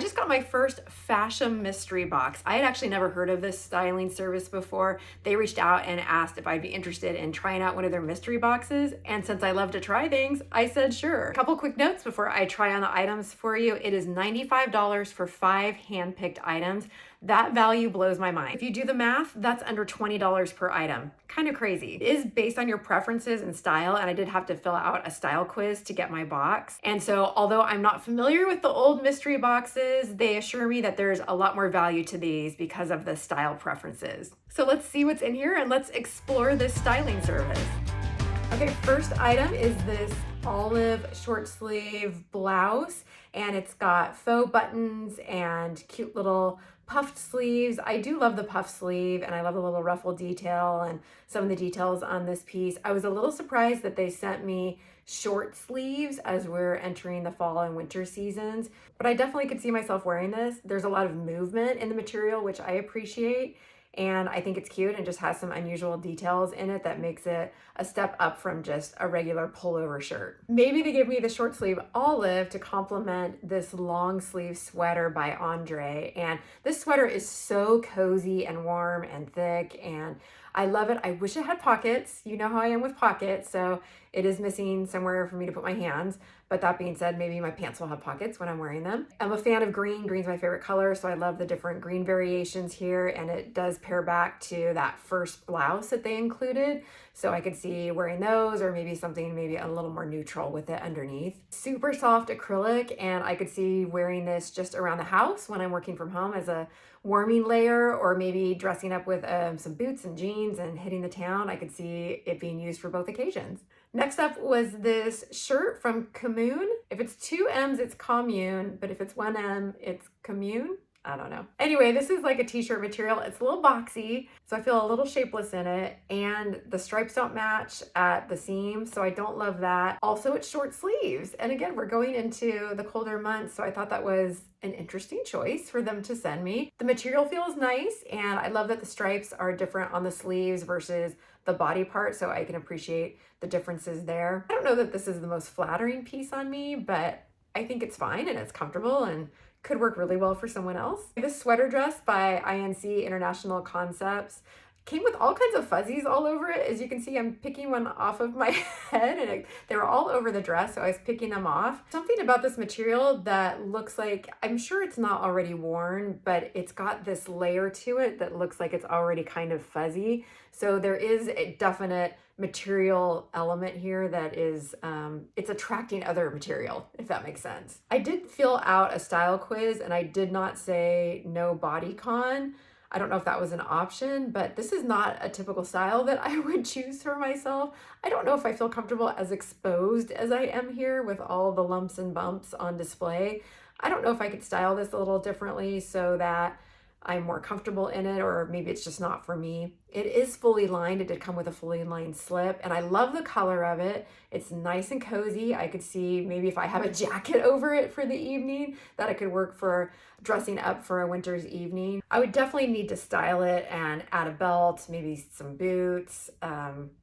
I just got my first Fashom mystery box. I had actually never heard of this styling service before. They reached out and asked if I'd be interested in trying out one of their mystery boxes. And since I love to try things, I said sure. A couple quick notes before I try on the items for you. It is $95 for 5 hand-picked items. That value blows my mind. If you do the math, that's under $20 per item. Kind of crazy. It is based on your preferences and style, and I did have to fill out a style quiz to get my box. And so although I'm not familiar with the old mystery boxes, they assure me that there's a lot more value to these because of the style preferences. So let's see what's in here and let's explore this styling service. Okay, first item is this olive short sleeve blouse, and it's got faux buttons and cute little puffed sleeves. I do love the puff sleeve, and I love the little ruffle detail and some of the details on this piece. I was a little surprised that they sent me short sleeves as we're entering the fall and winter seasons, but I definitely could see myself wearing this. There's a lot of movement in the material, which I appreciate. And I think it's cute and just has some unusual details in it that makes it a step up from just a regular pullover shirt. Maybe they give me the short sleeve olive to complement this long sleeve sweater by Andre. And this sweater is so cozy and warm and thick, and I love it. I wish it had pockets. You know how I am with pockets, so it is missing somewhere for me to put my hands. But that being said, maybe my pants will have pockets when I'm wearing them. I'm a fan of green. Green's my favorite color, so I love the different green variations here, and it does pair back to that first blouse that they included. So I could see wearing those, or maybe something maybe a little more neutral with it underneath. Super soft acrylic, and I could see wearing this just around the house when I'm working from home as a warming layer, or maybe dressing up with some boots and jeans and hitting the town. I could see it being used for both occasions. Next up was this shirt from Commune. If it's 2 M's, it's commune, but if it's 1 M, it's commune. I don't know. Anyway, this is like a t-shirt material. It's a little boxy, so I feel a little shapeless in it, and the stripes don't match at the seam, so I don't love that. Also, it's short sleeves, and again, we're going into the colder months, so I thought that was an interesting choice for them to send me. The material feels nice, and I love that the stripes are different on the sleeves versus the body part, so I can appreciate the differences there. I don't know that this is the most flattering piece on me, but I think it's fine and it's comfortable and could work really well for someone else. This sweater dress by INC International Concepts came with all kinds of fuzzies all over it. As you can see, I'm picking one off of my head, and they were all over the dress, so I was picking them off. Something about this material that looks like, I'm sure it's not already worn, but it's got this layer to it that looks like it's already kind of fuzzy. So there is a definite material element here that is, it's attracting other material, if that makes sense. I did fill out a style quiz, and I did not say no bodycon. I don't know if that was an option, but this is not a typical style that I would choose for myself. I don't know if I feel comfortable as exposed as I am here with all the lumps and bumps on display. I don't know if I could style this a little differently so that I'm more comfortable in it, or maybe it's just not for me. It is fully lined. It did come with a fully lined slip, and I love the color of it. It's nice and cozy. I could see maybe if I have a jacket over it for the evening, that it could work for dressing up for a winter's evening. I would definitely need to style it and add a belt, maybe some boots,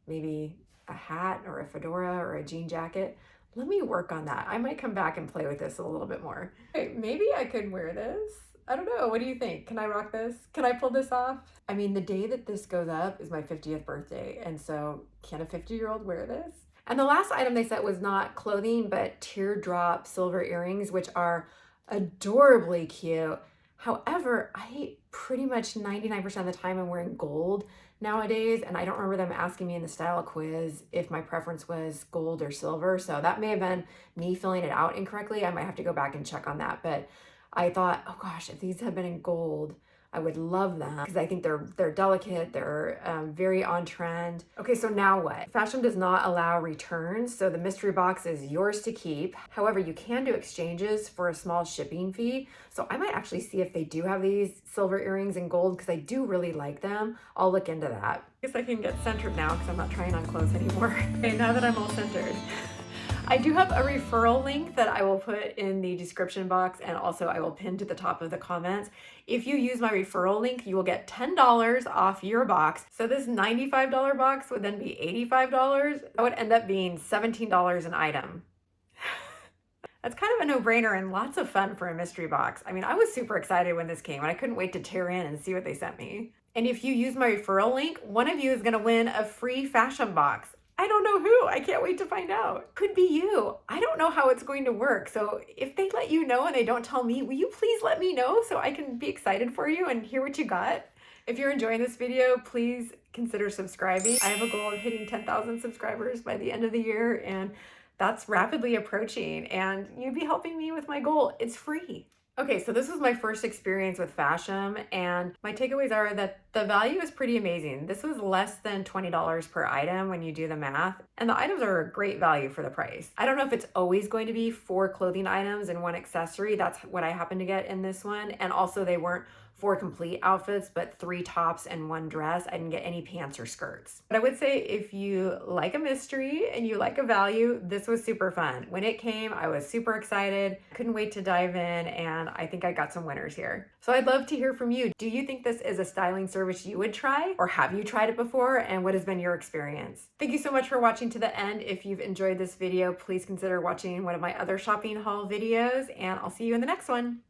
maybe a hat or a fedora or a jean jacket. Let me work on that. I might come back and play with this a little bit more. Okay, maybe I could wear this. I don't know. What do you think? Can I rock this? Can I pull this off? I mean, the day that this goes up is my 50th birthday. And so can a 50-year-old wear this? And the last item they sent was not clothing, but teardrop silver earrings, which are adorably cute. However, I pretty much 99% of the time I'm wearing gold nowadays, and I don't remember them asking me in the style quiz if my preference was gold or silver. So that may have been me filling it out incorrectly. I might have to go back and check on that. But I thought, oh gosh, if these had been in gold, I would love them because I think they're delicate, they're very on trend. Okay, so now what? Fashom does not allow returns, so the mystery box is yours to keep. However, you can do exchanges for a small shipping fee. So I might actually see if they do have these silver earrings in gold because I do really like them. I'll look into that. I guess I can get centered now because I'm not trying on clothes anymore. Okay, now that I'm all centered. I do have a referral link that I will put in the description box, and also I will pin to the top of the comments. If you use my referral link, you will get $10 off your box. So this $95 box would then be $85. That would end up being $17 an item. That's kind of a no-brainer and lots of fun for a mystery box. I mean, I was super excited when this came and I couldn't wait to tear in and see what they sent me. And if you use my referral link, one of you is gonna win a free Fashom box. I don't know who, I can't wait to find out. Could be you. I don't know how it's going to work. So if they let you know and they don't tell me, will you please let me know so I can be excited for you and hear what you got? If you're enjoying this video, please consider subscribing. I have a goal of hitting 10,000 subscribers by the end of the year, and that's rapidly approaching, and you'd be helping me with my goal. It's free. Okay, so this was my first experience with Fashom, and my takeaways are that the value is pretty amazing. This was less than $20 per item when you do the math, and the items are a great value for the price. I don't know if it's always going to be 4 clothing items and 1 accessory. That's what I happened to get in this one, and also they weren't 4 complete outfits, but 3 tops and 1 dress. I didn't get any pants or skirts. But I would say if you like a mystery and you like a value, this was super fun. When it came, I was super excited. Couldn't wait to dive in, and I think I got some winners here. So I'd love to hear from you. Do you think this is a styling service you would try, or have you tried it before, and what has been your experience? Thank you so much for watching to the end. If you've enjoyed this video, please consider watching one of my other shopping haul videos, and I'll see you in the next one.